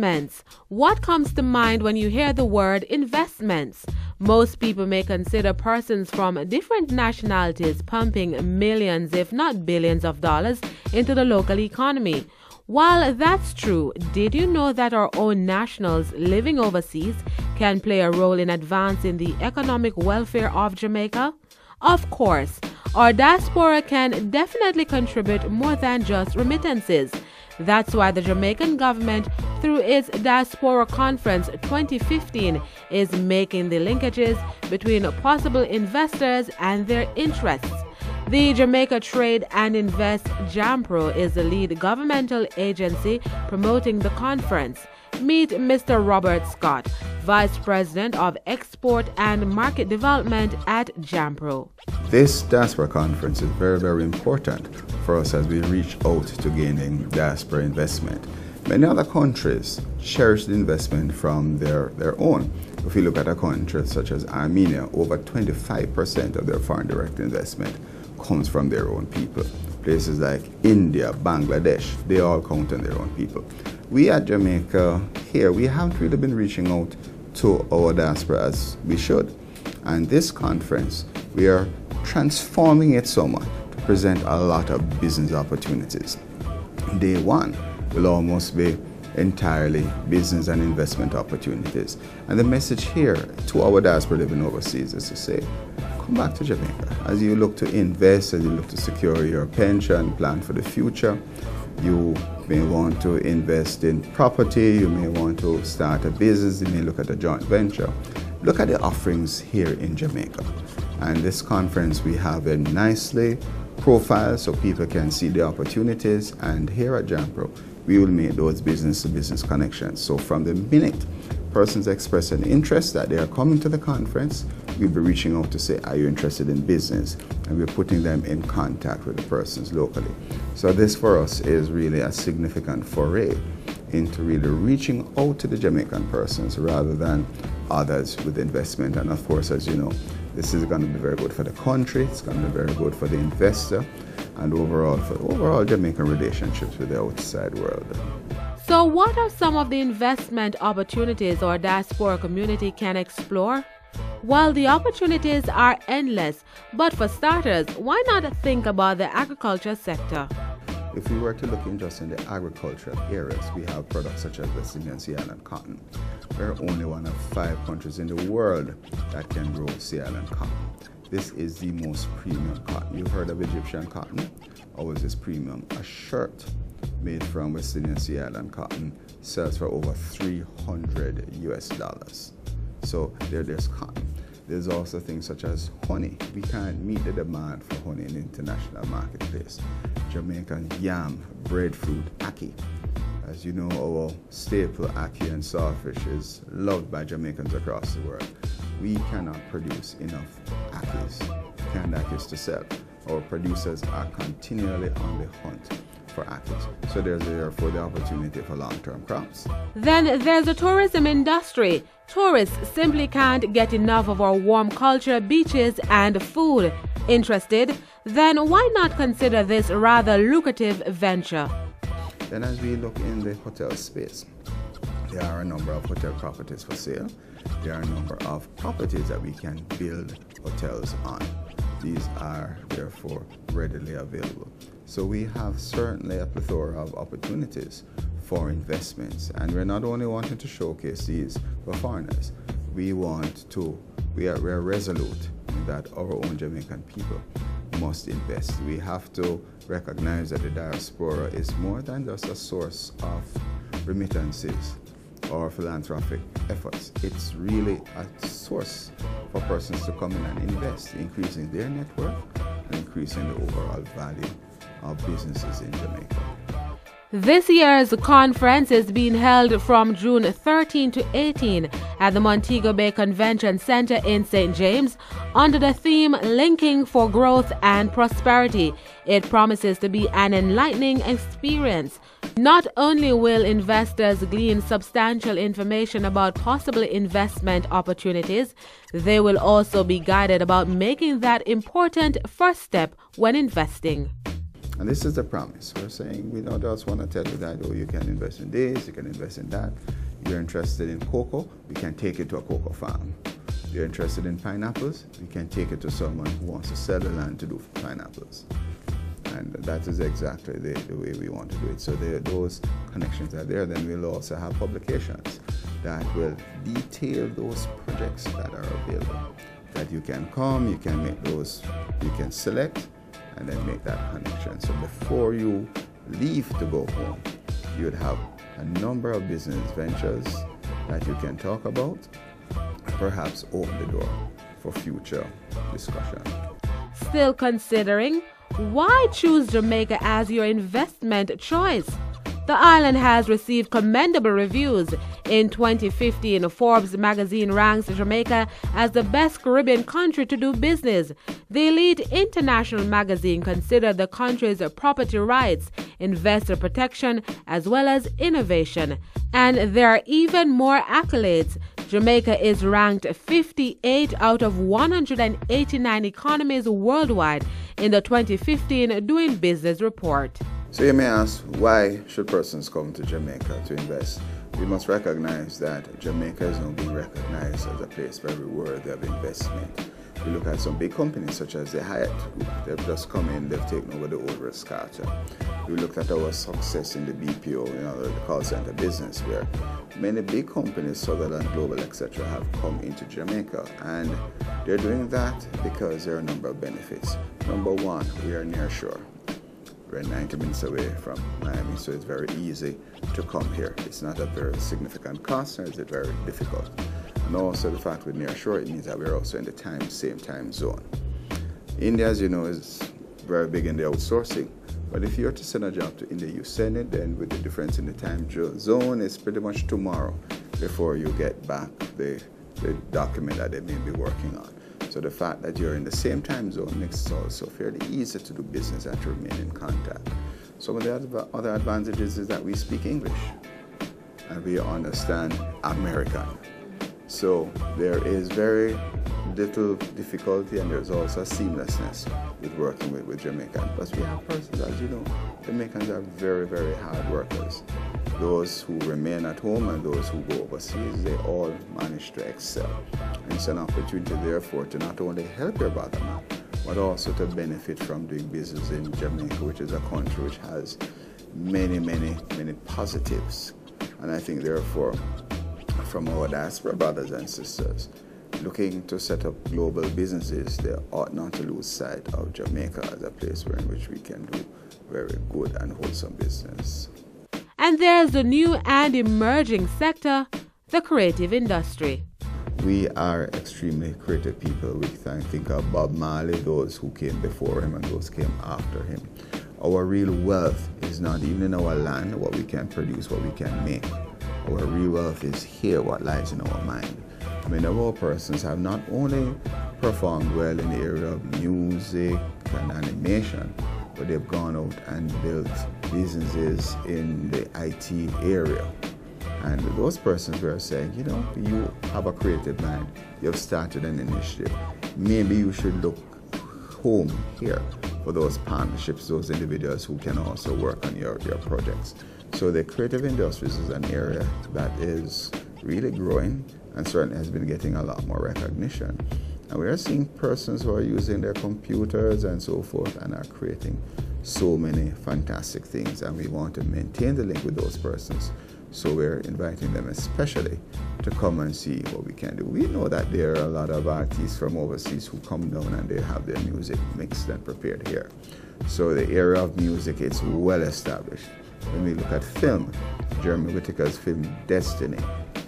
Investments. What comes to mind when you hear the word investments? Most people may consider persons from different nationalities pumping millions, if not billions of dollars into the local economy. While that's true, did you know that our own nationals living overseas can play a role in advancing the economic welfare of Jamaica? Of course, our diaspora can definitely contribute more than just remittances. That's why the Jamaican government, through its Diaspora Conference 2015, is making the linkages between possible investors and their interests. The Jamaica Trade and Invest JAMPRO is the lead governmental agency promoting the conference. Meet Mr. Robert Scott, Vice President of Export and Market Development at JAMPRO. This Diaspora Conference is very, very important for us as we reach out to gaining diaspora investment. Many other countries cherish the investment from their own. If you look at a country such as Armenia, over 25% of their foreign direct investment comes from their own people. Places like India, Bangladesh, they all count on their own people. We at Jamaica here, we haven't really been reaching out to our diaspora as we should. And this conference, we are transforming it somewhat to present a lot of business opportunities. Day one will almost be entirely business and investment opportunities. And the message here to our diaspora living overseas is to say, come back to Jamaica. As you look to invest, as you look to secure your pension, plan for the future, you may want to invest in property, you may want to start a business, you may look at a joint venture. Look at the offerings here in Jamaica. And this conference we have it nicely profiled so people can see the opportunities, and here at JAMPRO we will make those business-to-business connections. So from the minute persons express an interest that they are coming to the conference, we'll be reaching out to say, are you interested in business? And we're putting them in contact with the persons locally. So this for us is really a significant foray into really reaching out to the Jamaican persons rather than others with investment. And of course, as you know, this is going to be very good for the country, it's going to be very good for the investor, and overall for overall Jamaican relationships with the outside world. So what are some of the investment opportunities our diaspora community can explore? Well, the opportunities are endless, but for starters, why not think about the agriculture sector? If we were to look in just in the agricultural areas, we have products such as West Indian Sea Island cotton. We're only one of 5 countries in the world that can grow Sea Island cotton. This is the most premium cotton. You've heard of Egyptian cotton? Ours is premium. A shirt made from West Indian Sea Island cotton sells for over $300 US. So there's cotton. There's also things such as honey. We can't meet the demand for honey in the international marketplace. Jamaican yam, breadfruit, ackee. As you know, our staple ackee and sawfish is loved by Jamaicans across the world. We cannot produce enough canned ackees to sell. Our producers are continually on the hunt for ackees. So there's therefore the opportunity for long-term crops. Then there's the tourism industry. Tourists simply can't get enough of our warm culture, beaches, and food. Interested? Then why not consider this rather lucrative venture? Then as we look in the hotel space, there are a number of hotel properties for sale. There are a number of properties that we can build hotels on. These are therefore readily available. So we have certainly a plethora of opportunities for investments, and we're not only wanting to showcase these for foreigners. We are resolute that our own Jamaican people must invest. We have to recognize that the diaspora is more than just a source of remittances or philanthropic efforts. It's really a source for persons to come in and invest, increasing their net worth and increasing the overall value of businesses in Jamaica. This year's conference is being held from June 13 to 18 at the Montego Bay Convention Center in St. James under the theme Linking for Growth and Prosperity. It promises to be an enlightening experience. Not only will investors glean substantial information about possible investment opportunities, they will also be guided about making that important first step when investing. And this is the promise. We're saying we don't just want to tell you that, oh, you can invest in this, you can invest in that. You're interested in cocoa, we can take you to a cocoa farm. You're interested in pineapples, we can take it to someone who wants to sell the land to do pineapples. And that is exactly the way we want to do it. So those connections are there. Then we'll also have publications that will detail those projects that are available. That you can come, you can make those, you can select, and then make that connection. So before you leave to go home, you'd have a number of business ventures that you can talk about, perhaps open the door for future discussion. Still considering? Why choose Jamaica as your investment choice? The island has received commendable reviews. In 2015, Forbes magazine ranks Jamaica as the best Caribbean country to do business. The elite international magazine considered the country's property rights, investor protection, as well as innovation. And there are even more accolades. Jamaica is ranked 58 out of 189 economies worldwide in the 2015 Doing Business report. So you may ask, why should persons come to Jamaica to invest? We must recognize that Jamaica is now being recognized as a place very worthy of investment. We look at some big companies such as the Hyatt Group. They've just come in, they've taken over the old Ritz-Carlton. We looked at our success in the BPO, the call center business, where many big companies, Sutherland Global, etc., have come into Jamaica. And they're doing that because there are a number of benefits. Number one, we are near shore. We're 90 minutes away from Miami, so it's very easy to come here. It's not a very significant cost, nor is it very difficult. And also the fact we're near shore, it means that we're also in the same time zone. India, as you know, is very big in the outsourcing. But if you're to send a job to India, you send it, then with the difference in the time zone, it's pretty much tomorrow before you get back the document that they may be working on. So the fact that you're in the same time zone makes it also fairly easy to do business and to remain in contact. Some of the other advantages is that we speak English and we understand American. So there is very little difficulty, and there's also a seamlessness with working with Jamaicans. Plus we have persons, as you know, Jamaicans are very, very hard workers. Those who remain at home and those who go overseas, they all manage to excel. And it's an opportunity, therefore, to not only help your bottom line, but also to benefit from doing business in Jamaica, which is a country which has many, many, many positives. And I think, therefore, from our diaspora brothers and sisters looking to set up global businesses, they ought not to lose sight of Jamaica as a place in which we can do very good and wholesome business. And there's the new and emerging sector, the creative industry. We are extremely creative people. We think of Bob Marley, those who came before him and those came after him. Our real wealth is not even in our land, what we can produce, what we can make. Our real wealth is here, what lies in our mind. Many of our persons have not only performed well in the area of music and animation, but they've gone out and built businesses in the IT area. And those persons were saying, you have a creative mind, you've started an initiative. Maybe you should look home here for those partnerships, those individuals who can also work on your projects. So the creative industries is an area that is really growing and certainly has been getting a lot more recognition. And we are seeing persons who are using their computers and so forth and are creating so many fantastic things, and we want to maintain the link with those persons. So we're inviting them especially to come and see what we can do. We know that there are a lot of artists from overseas who come down and they have their music mixed and prepared here. So the area of music is well established. When we look at film, Jeremy Whittaker's film Destiny,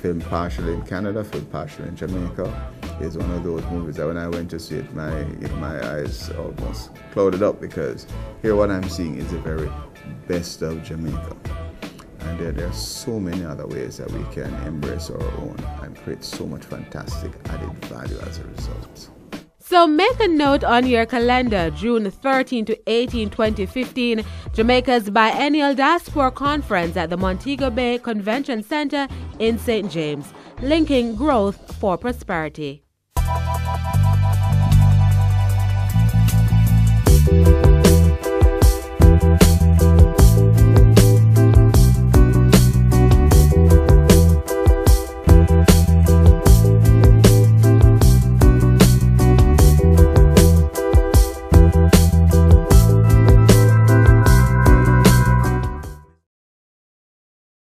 filmed partially in Canada, filmed partially in Jamaica, is one of those movies that when I went to see it, my eyes almost clouded up, because here what I'm seeing is the very best of Jamaica. And there are so many other ways that we can embrace our own and create so much fantastic added value as a result. So make a note on your calendar, June 13 to 18, 2015, Jamaica's biennial Diaspora Conference at the Montego Bay Convention Center in St. James, linking growth for prosperity.